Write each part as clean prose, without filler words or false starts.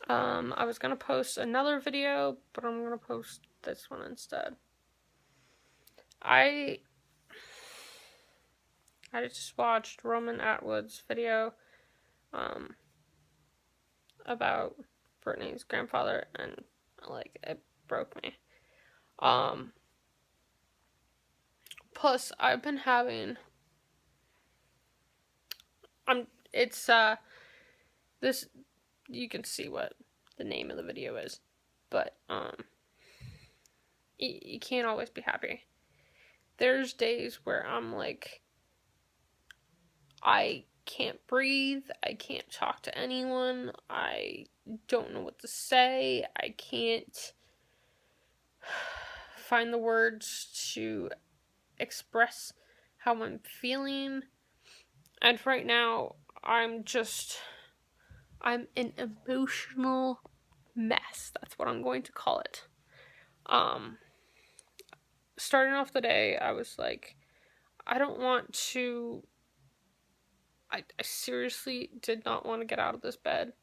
I was gonna post another video, but I'm gonna post this one instead. I just watched Roman Atwood's video about Brittany's grandfather, and it broke me. Plus I've been having this, you can see what the name of the video is, but you can't always be happy. There's days where I'm like, I can't breathe, I can't talk to anyone, I don't know what to say, I can't find the words to express how I'm feeling. And right now, I'm an emotional mess. That's what I'm going to call it. Starting off the day, I was like, I don't want to. I seriously did not want to get out of this bed.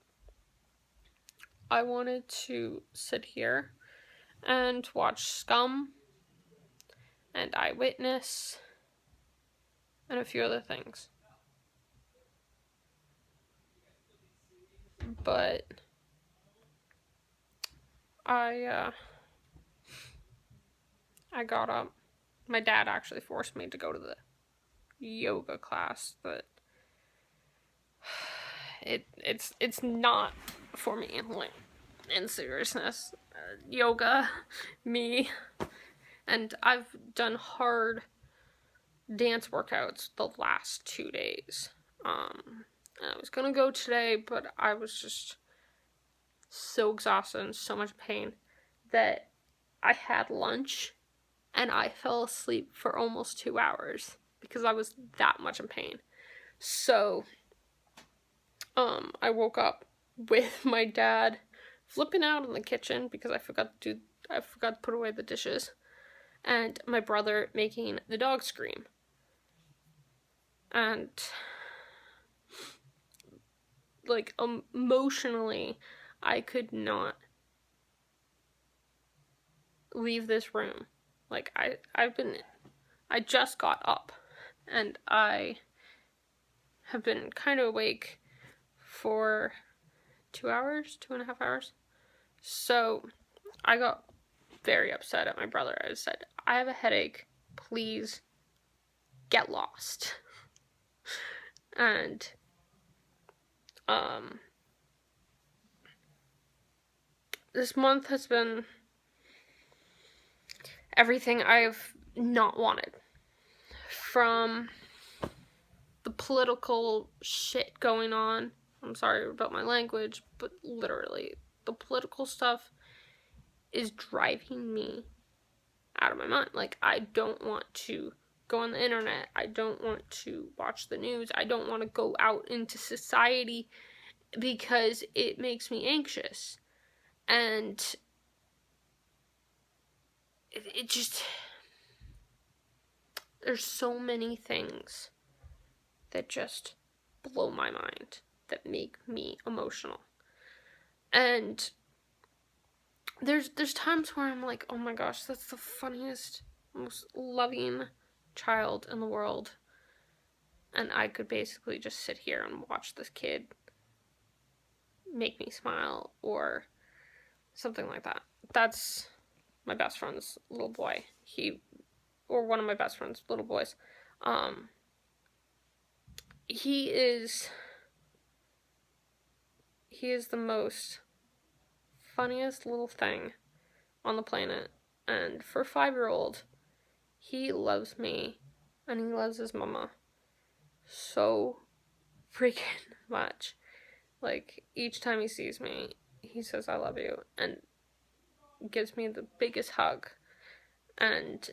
I wanted to sit here and watch Scum and Eyewitness and a few other things. But I got up. My dad actually forced me to go to the yoga class, but it's not for me, like, in seriousness. Yoga, me, and I've done hard dance workouts the last 2 days. And I was gonna go today, but I was just so exhausted and so much pain that I had lunch and I fell asleep for almost 2 hours because I was that much in pain. So, I woke up with my dad flipping out in the kitchen because I forgot to put away the dishes, and my brother making the dog scream. And emotionally, I could not leave this room. I just got up, and I have been kind of awake for 2.5 hours. So I got very upset at my brother. I said, I have a headache, please get lost. And this month has been everything I've not wanted. From the political shit going on, I'm sorry about my language, but literally, the political stuff is driving me out of my mind. Like, I don't want to go on the internet. I don't want to watch the news. I don't want to go out into society because it makes me anxious. And it just, there's so many things that just blow my mind, that make me emotional. And there's times where I'm like, oh my gosh, that's the funniest, most loving child in the world, and I could basically just sit here and watch this kid make me smile or something like that. That's my best friend's little boy. Or one of my best friend's little boys. He is the most funniest little thing on the planet. And for a 5-year-old, he loves me and he loves his mama so freaking much. Like, each time he sees me, he says, I love you, and gives me the biggest hug. And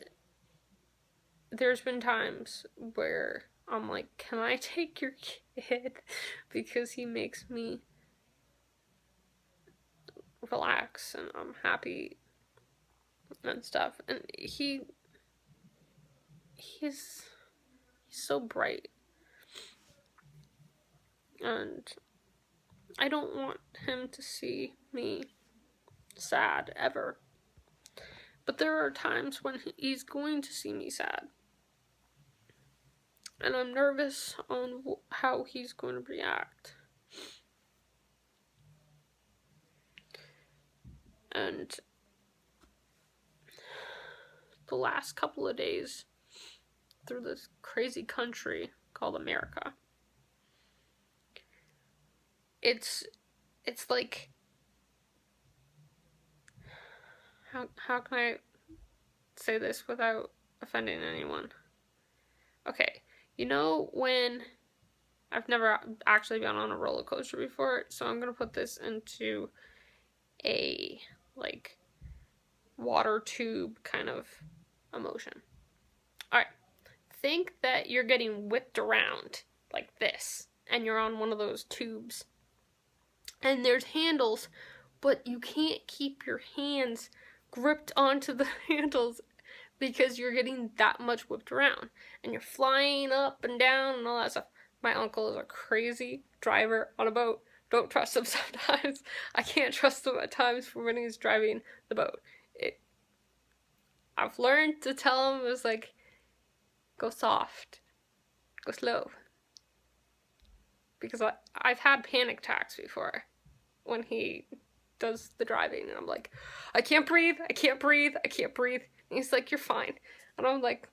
there's been times where I'm like, can I take your kid? Because he makes me relax and I'm happy and stuff. And he's so bright. And I don't want him to see me sad ever. But there are times when he's going to see me sad. And I'm nervous on how he's going to react. And the last couple of days through this crazy country called America, it's like, how can I say this without offending anyone? Okay, you know when I've never actually been on a roller coaster before, so I'm gonna put this into a like water tube kind of emotion. Alright, think that you're getting whipped around like this, and you're on one of those tubes, and there's handles, but you can't keep your hands gripped onto the handles because you're getting that much whipped around, and you're flying up and down and all that stuff. My uncle is a crazy driver on a boat. Don't trust him sometimes. I can't trust him at times for when he's driving the boat. I've learned to tell him, it's like, go soft, go slow. Because I've had panic attacks before when he does the driving, and I'm like, I can't breathe, I can't breathe, I can't breathe. And he's like, you're fine. And I'm like,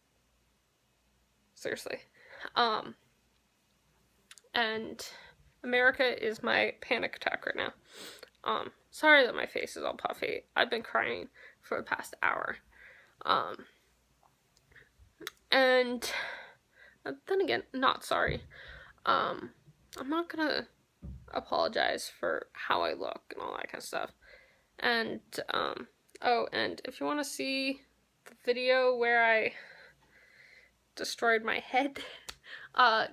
seriously. And America is my panic attack right now. Sorry that my face is all puffy. I've been crying for the past hour. And then again, not sorry. I'm not gonna apologize for how I look and all that kind of stuff. And, oh, and if you want to see the video where I destroyed my head,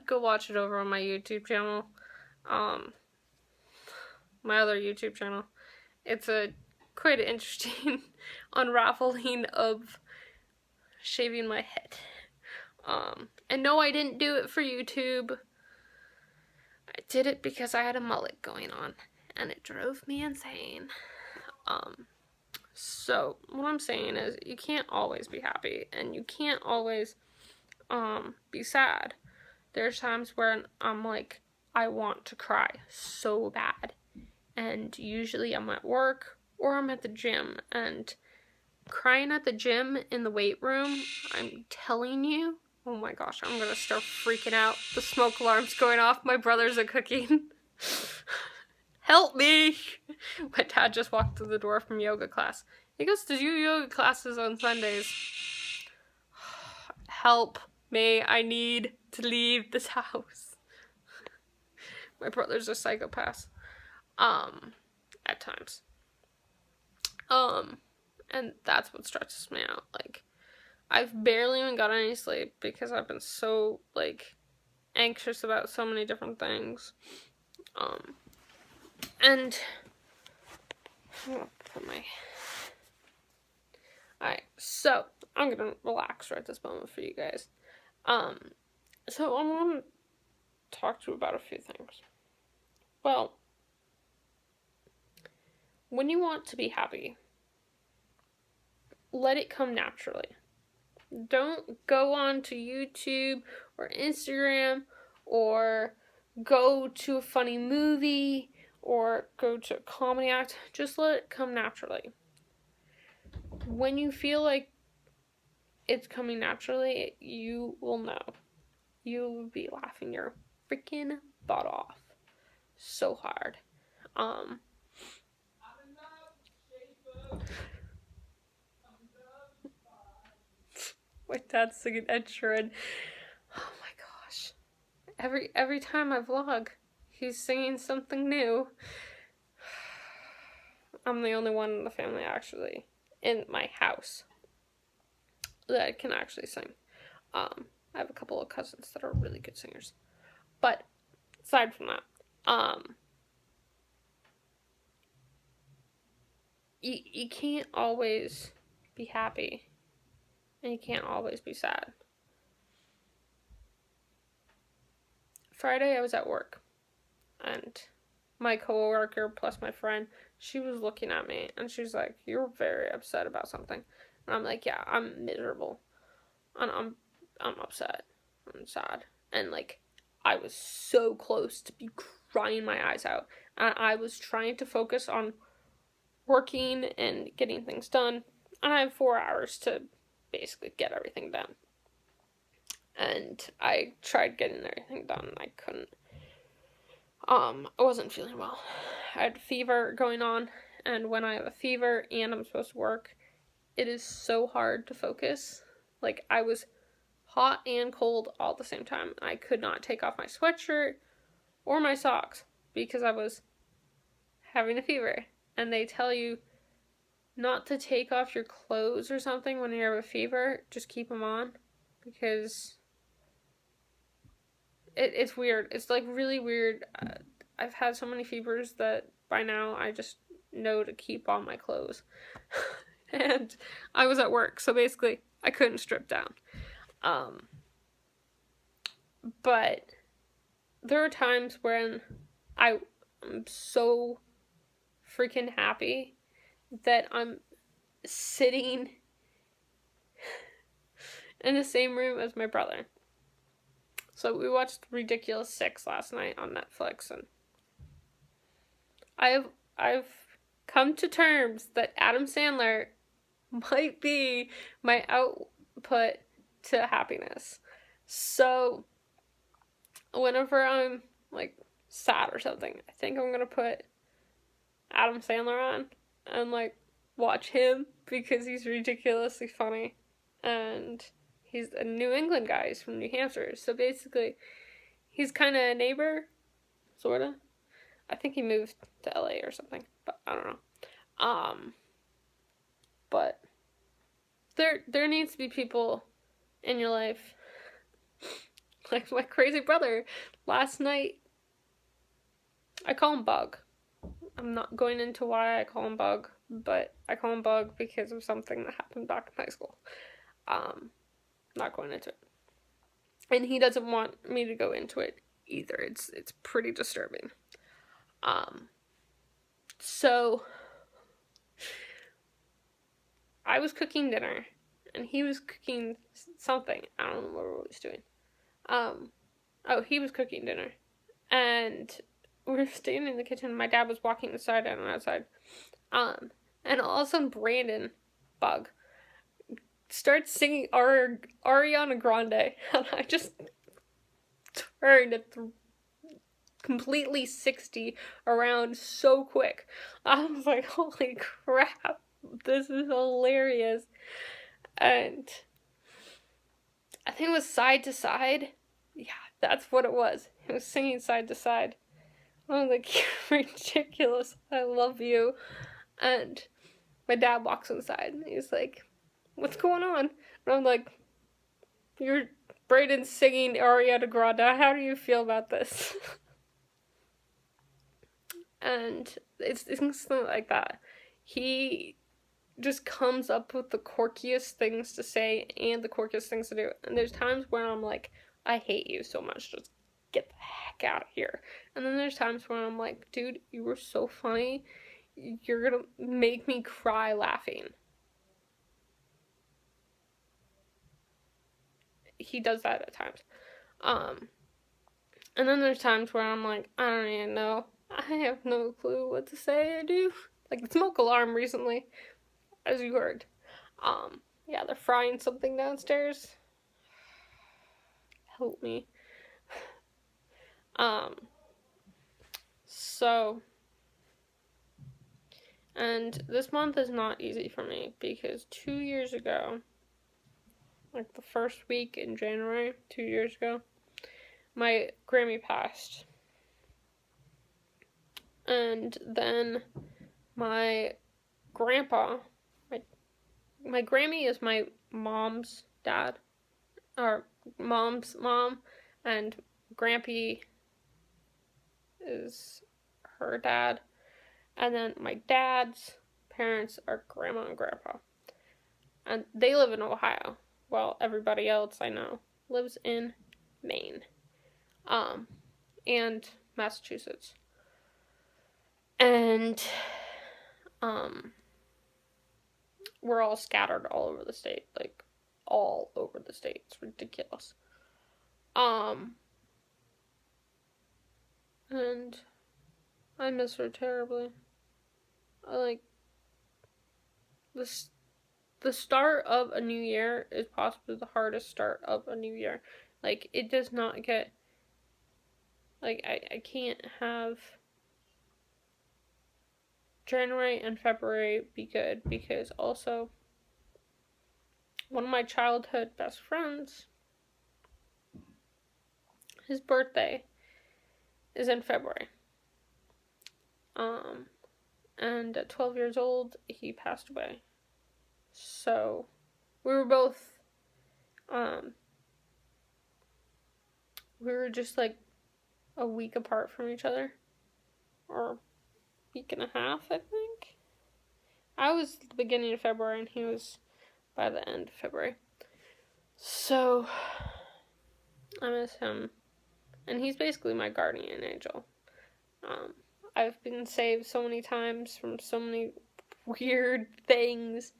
go watch it over on my YouTube channel. My other YouTube channel. It's a quite interesting unraveling of shaving my head. And no, I didn't do it for YouTube. I did it because I had a mullet going on, and it drove me insane. So what I'm saying is, you can't always be happy, and you can't always, be sad. There's times where I'm like, I want to cry so bad, and usually I'm at work or I'm at the gym, and crying at the gym in the weight room, I'm telling you, oh my gosh, I'm gonna start freaking out. The smoke alarm's going off. My brothers are cooking. Help me! My dad just walked through the door from yoga class. He goes to do yoga classes on Sundays. Help me. I need to leave this house. My brothers are psychopaths. At times. And that's what stresses me out. Like, I've barely even got any sleep because I've been so, like, anxious about so many different things. And I'm gonna put my... Alright, so I'm gonna relax right this moment for you guys. So I want to talk to you about a few things. Well, when you want to be happy, let it come naturally. Don't go on to YouTube or Instagram or go to a funny movie or go to a comedy act. Just let it come naturally. When you feel like it's coming naturally, you will know. You will be laughing your freaking butt off so hard. My dad's singing Ed Sheeran. Oh my gosh. Every time I vlog, he's singing something new. I'm the only one in the family, actually, in my house, that can actually sing. I have a couple of cousins that are really good singers. But aside from that, you can't always be happy, and you can't always be sad. Friday I was at work, and my coworker plus my friend, she was looking at me and she's like, "You're very upset about something." And I'm like, "Yeah, I'm miserable. And I'm upset. I'm sad." And like I was so close to be crying my eyes out. And I was trying to focus on working and getting things done. And I have 4 hours to basically get everything done. And I tried getting everything done and I couldn't. I wasn't feeling well. I had fever going on, and when I have a fever and I'm supposed to work, it is so hard to focus. Like, I was hot and cold all at the same time. I could not take off my sweatshirt or my socks because I was having a fever. And they tell you not to take off your clothes or something when you have a fever. Just keep them on because it's weird. It's like really weird. I've had so many fevers that by now I just know to keep on my clothes. And I was at work, so basically I couldn't strip down. But there are times when I'm so freaking happy that I'm sitting in the same room as my brother. So we watched Ridiculous 6 last night on Netflix, and I've come to terms that Adam Sandler might be my output to happiness. So whenever I'm like sad or something, I think I'm gonna put Adam Sandler on and like watch him because he's ridiculously funny, and he's a New England guy. He's from New Hampshire, so basically he's kind of a neighbor, sort of. I think he moved to LA or something, but I don't know. But there needs to be people in your life, like my crazy brother. Last night, I call him Bug. I'm not going into why I call him Bug, but I call him Bug because of something that happened back in high school. Not going into it. And he doesn't want me to go into it either. It's pretty disturbing. So I was cooking dinner and he was cooking something. I don't know what he was doing. He was cooking dinner. And we were standing in the kitchen. My dad was walking inside and outside. And all of a sudden Brandon, Bug, starts singing Ariana Grande. And I just turned completely 60 around so quick. I was like, holy crap, this is hilarious. And I think it was Side to Side. Yeah, that's what it was. It was singing Side to Side. I was like, you're ridiculous. I love you. And my dad walks inside and he's like, what's going on? And I'm like, you're Brayden's singing Ariana Grande. How do you feel about this? And it's something like that. He just comes up with the quirkiest things to say and the quirkiest things to do. And there's times where I'm like, I hate you so much. Just get the heck out of here. And then there's times where I'm like, dude, you were so funny. You're gonna make me cry laughing. He does that at times. And then there's times where I'm like, I don't even know. I have no clue what to say or do. Like the smoke alarm recently, as you heard. Yeah, they're frying something downstairs. Help me. So, and this month is not easy for me because 2 years ago, like the first week in January, 2 years ago, my Grammy passed. And then my grandpa, my Grammy is my mom's dad, or mom's mom, and Grampy is her dad. And then my dad's parents are grandma and grandpa. And they live in Ohio, while everybody else I know lives in Maine. And Massachusetts. And we're all scattered all over the state, like all over the state. It's ridiculous. And I miss her terribly. I like this. The start of a new year is possibly the hardest start of a new year. Like, it does not get, like, I can't have January and February be good, because also one of my childhood best friends, his birthday is in February. And at 12 years old, he passed away. So, we were both, we were just like a week apart from each other. Or a week and a half, I think. I was the beginning of February and he was by the end of February. So, I miss him. And he's basically my guardian angel. I've been saved so many times from so many weird things.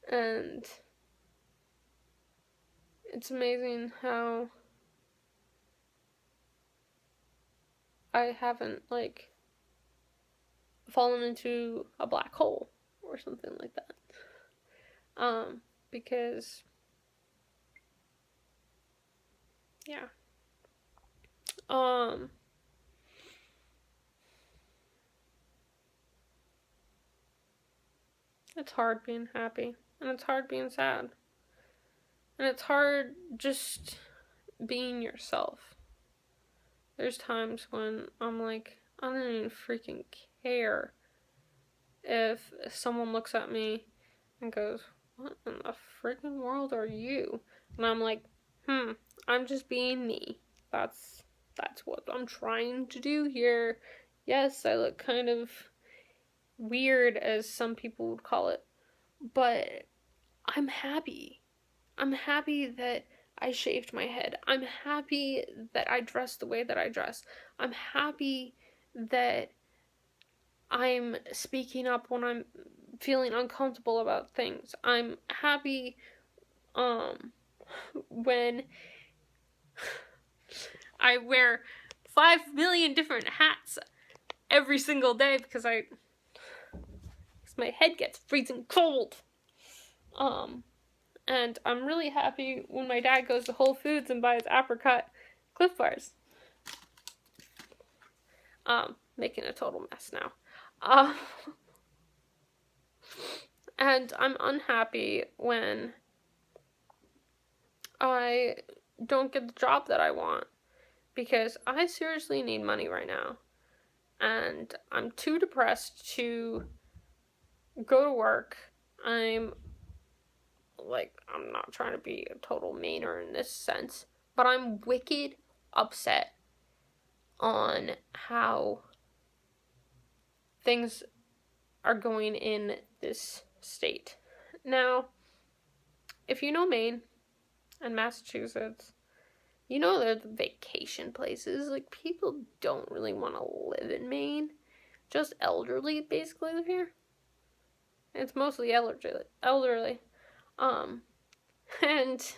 And it's amazing how I haven't, like, fallen into a black hole or something like that. Because, yeah. It's hard being happy, and it's hard being sad. And it's hard just being yourself. There's times when I'm like, I don't even freaking care if someone looks at me and goes, what in the freaking world are you? And I'm like, I'm just being me. That's what I'm trying to do here. Yes, I look kind of weird, as some people would call it, but I'm happy. I'm happy that I shaved my head. I'm happy that I dress the way that I dress. I'm happy that I'm speaking up when I'm feeling uncomfortable about things. I'm happy when I wear 5 million different hats every single day because my head gets freezing cold. And I'm really happy when my dad goes to Whole Foods and buys apricot Cliff Bars. Making a total mess now. And I'm unhappy when I don't get the job that I want, because I seriously need money right now. And I'm too depressed to go to work. I'm not trying to be a total meaner in this sense, but I'm wicked upset on how things are going in this state. Now, if you know Maine and Massachusetts, you know they're the vacation places. Like, people don't really want to live in Maine. Just elderly basically live here. It's mostly elderly. And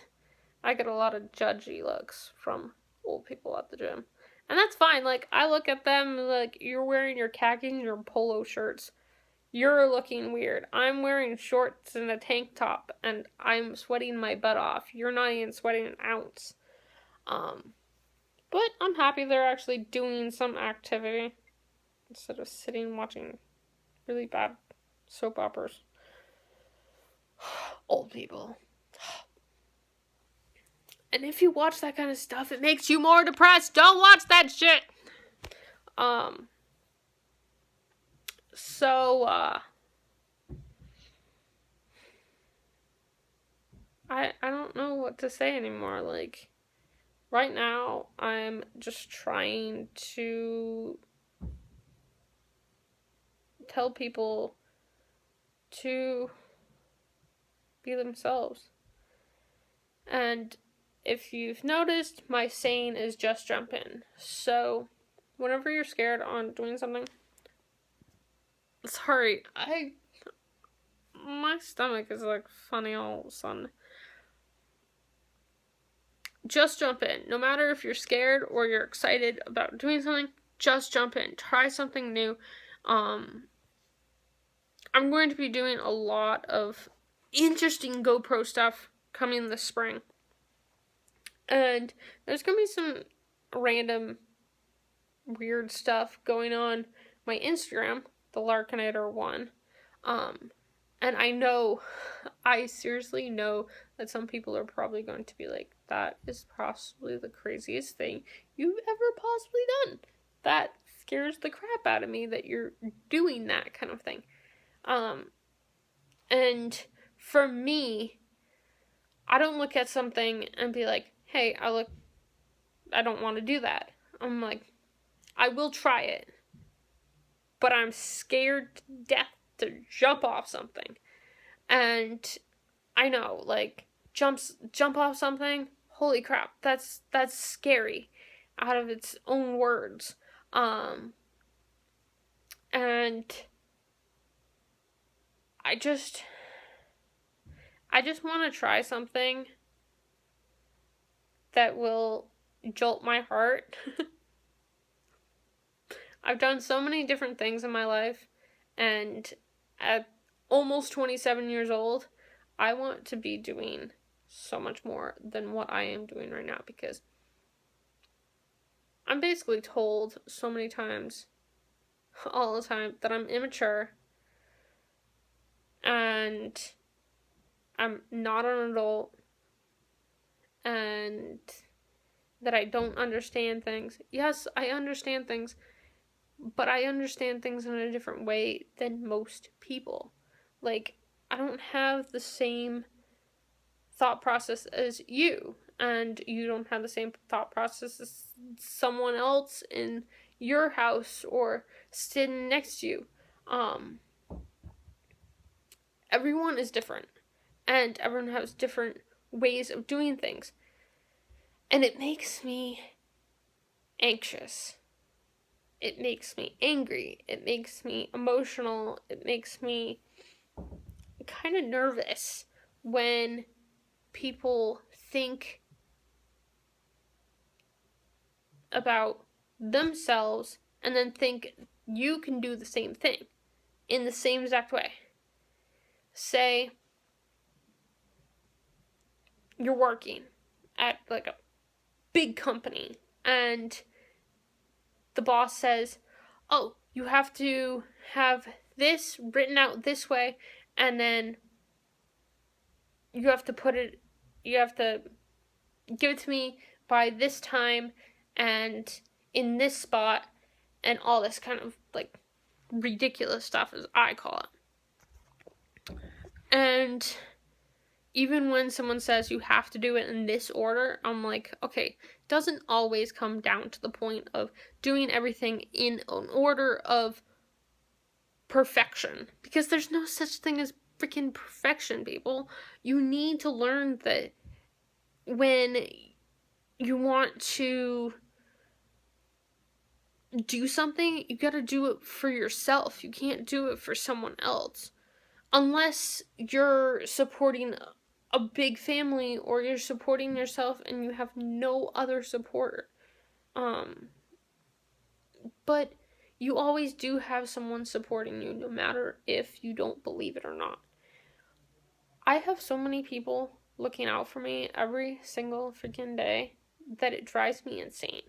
I get a lot of judgy looks from old people at the gym. And that's fine. Like, I look at them like, you're wearing your khakis and your polo shirts. You're looking weird. I'm wearing shorts and a tank top, and I'm sweating my butt off. You're not even sweating an ounce. But I'm happy they're actually doing some activity instead of sitting watching really bad soap operas. Old people. And if you watch that kind of stuff, it makes you more depressed. Don't watch that shit. So, I don't know what to say anymore. Like, right now, I'm just trying to tell people to be themselves. And if you've noticed, my saying is just jump in. So, whenever you're scared on doing something, Sorry, my stomach is like funny all of a sudden. Just jump in. No matter if you're scared or you're excited about doing something, just jump in. Try something new. I'm going to be doing a lot of interesting GoPro stuff coming this spring. And there's going to be some random weird stuff going on my Instagram, the Larkinator1. And I seriously know that some people are probably going to be like, that is possibly the craziest thing you've ever possibly done. That scares the crap out of me that you're doing that kind of thing. And for me, I don't look at something and be like, hey, I don't want to do that. I'm like, I will try it, but I'm scared to death to jump off something. And I know, like, jump off something, holy crap, that's scary out of its own words. And I just want to try something that will jolt my heart. I've done so many different things in my life, and at almost 27 years old, I want to be doing so much more than what I am doing right now, because I'm basically told so many times, all the time, that I'm immature and I'm not an adult and that I don't understand things. Yes, I understand things, but I understand things in a different way than most people. Like, I don't have the same thought process as you, and you don't have the same thought process as someone else in your house or sitting next to you. Everyone is different, and everyone has different ways of doing things, and it makes me anxious. It makes me angry. It makes me emotional. It makes me kind of nervous when people think about themselves and then think you can do the same thing in the same exact way. Say you're working at like a big company and the boss says, oh, you have to have this written out this way, and then you have to give it to me by this time and in this spot, and all this kind of like ridiculous stuff, as I call it. And even when someone says you have to do it in this order, I'm like, okay, it doesn't always come down to the point of doing everything in an order of perfection, because there's no such thing as freaking perfection, people. You need to learn that when you want to do something, you gotta do it for yourself. You can't do it for someone else. Unless you're supporting a big family or you're supporting yourself and you have no other support. But you always do have someone supporting you, no matter if you don't believe it or not. I have so many people looking out for me every single freaking day that it drives me insane.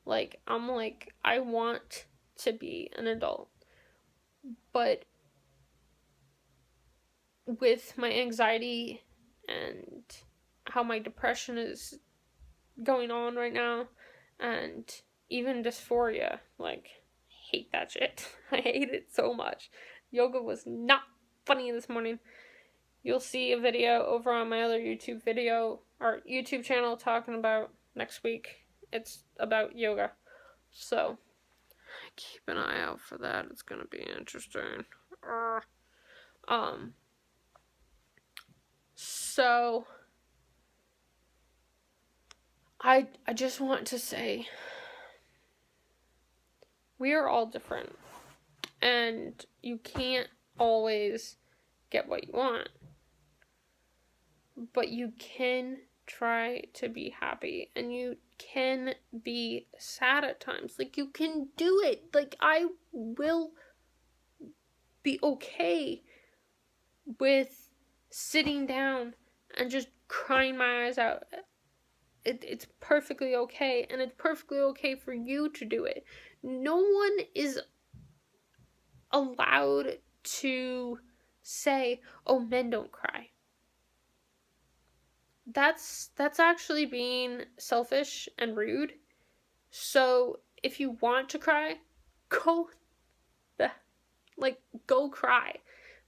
Like, I'm like, I want to be an adult, but with my anxiety and how my depression is going on right now, and even dysphoria, like, I hate that shit. I hate it so much. Yoga was not funny this morning. You'll see a video over on my other YouTube channel talking about next week. It's about yoga. So, keep an eye out for that. It's gonna be interesting. So, I just want to say, we are all different. and you can't always get what you want, but you can try to be happy, and you can be sad at times. Like, you can do it. Like, I will be okay with sitting down and just crying my eyes out. It's perfectly okay, and it's perfectly okay for you to do it. No one is allowed to say, oh, men don't cry. That's actually being selfish and rude. So if you want to cry, go go cry.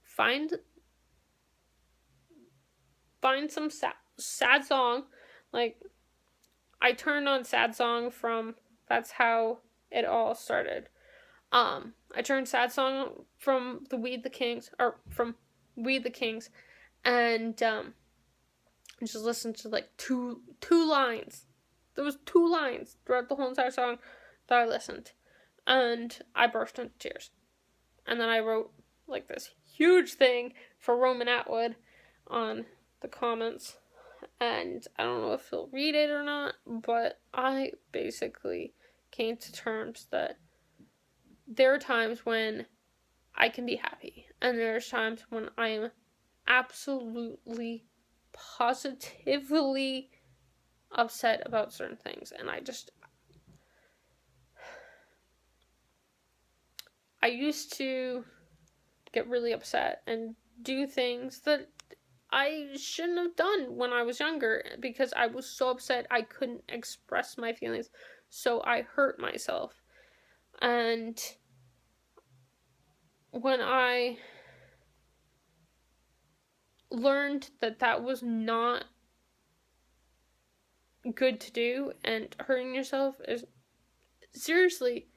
Find some sad song. Like, I turned on sad song from That's How It All Started. I turned sad song from We the Kings, and just listened to like two lines. There was 2 lines throughout the whole entire song that I listened, and I burst into tears. And then I wrote like this huge thing for Roman Atwood on the comments, and I don't know if he'll read it or not, but I basically came to terms that there are times when I can be happy, and there's times when I am absolutely, positively upset about certain things, and I used to get really upset and do things that I shouldn't have done when I was younger, because I was so upset I couldn't express my feelings, so I hurt myself. And when I learned that that was not good to do, and hurting yourself is seriously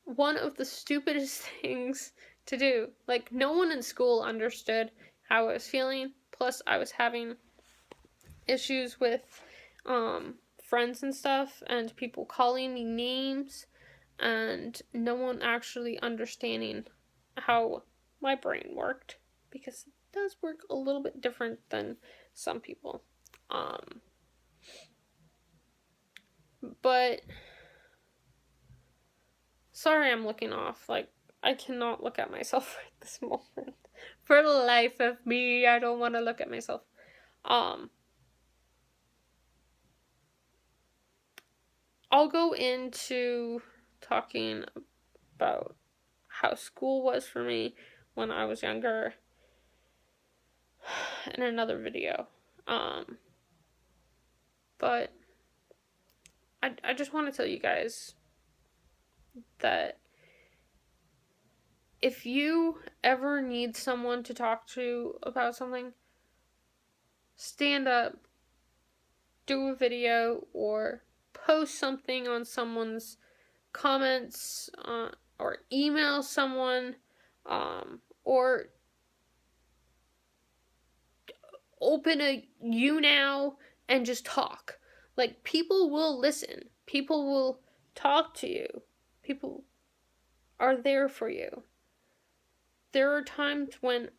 one of the stupidest things to do. Like, no one in school understood how I was feeling. Plus, I was having issues with friends and stuff, and people calling me names, and no one actually understanding how my brain worked, because it does work a little bit different than some people. But sorry, I'm looking off. Like, I cannot look at myself at this moment. For the life of me, I don't want to look at myself. I'll go into talking about how school was for me when I was younger in another video. But I just want to tell you guys that if you ever need someone to talk to about something, stand up, do a video, or post something on someone's comments, or email someone, or open a YouNow and just talk. Like, people will listen. People will talk to you. People are there for you. There are times when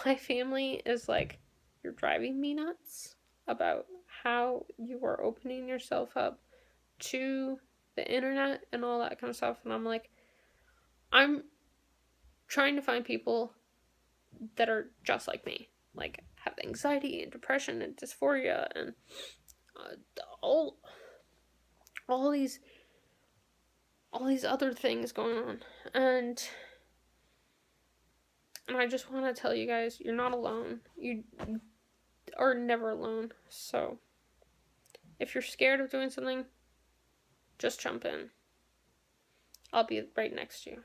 my family is like, you're driving me nuts about how you are opening yourself up to the internet and all that kind of stuff. And I'm like, I'm trying to find people that are just like me, like have anxiety and depression and dysphoria and all these other things going on. And I just want to tell you guys, you're not alone. You are never alone. So if you're scared of doing something, just jump in. I'll be right next to you.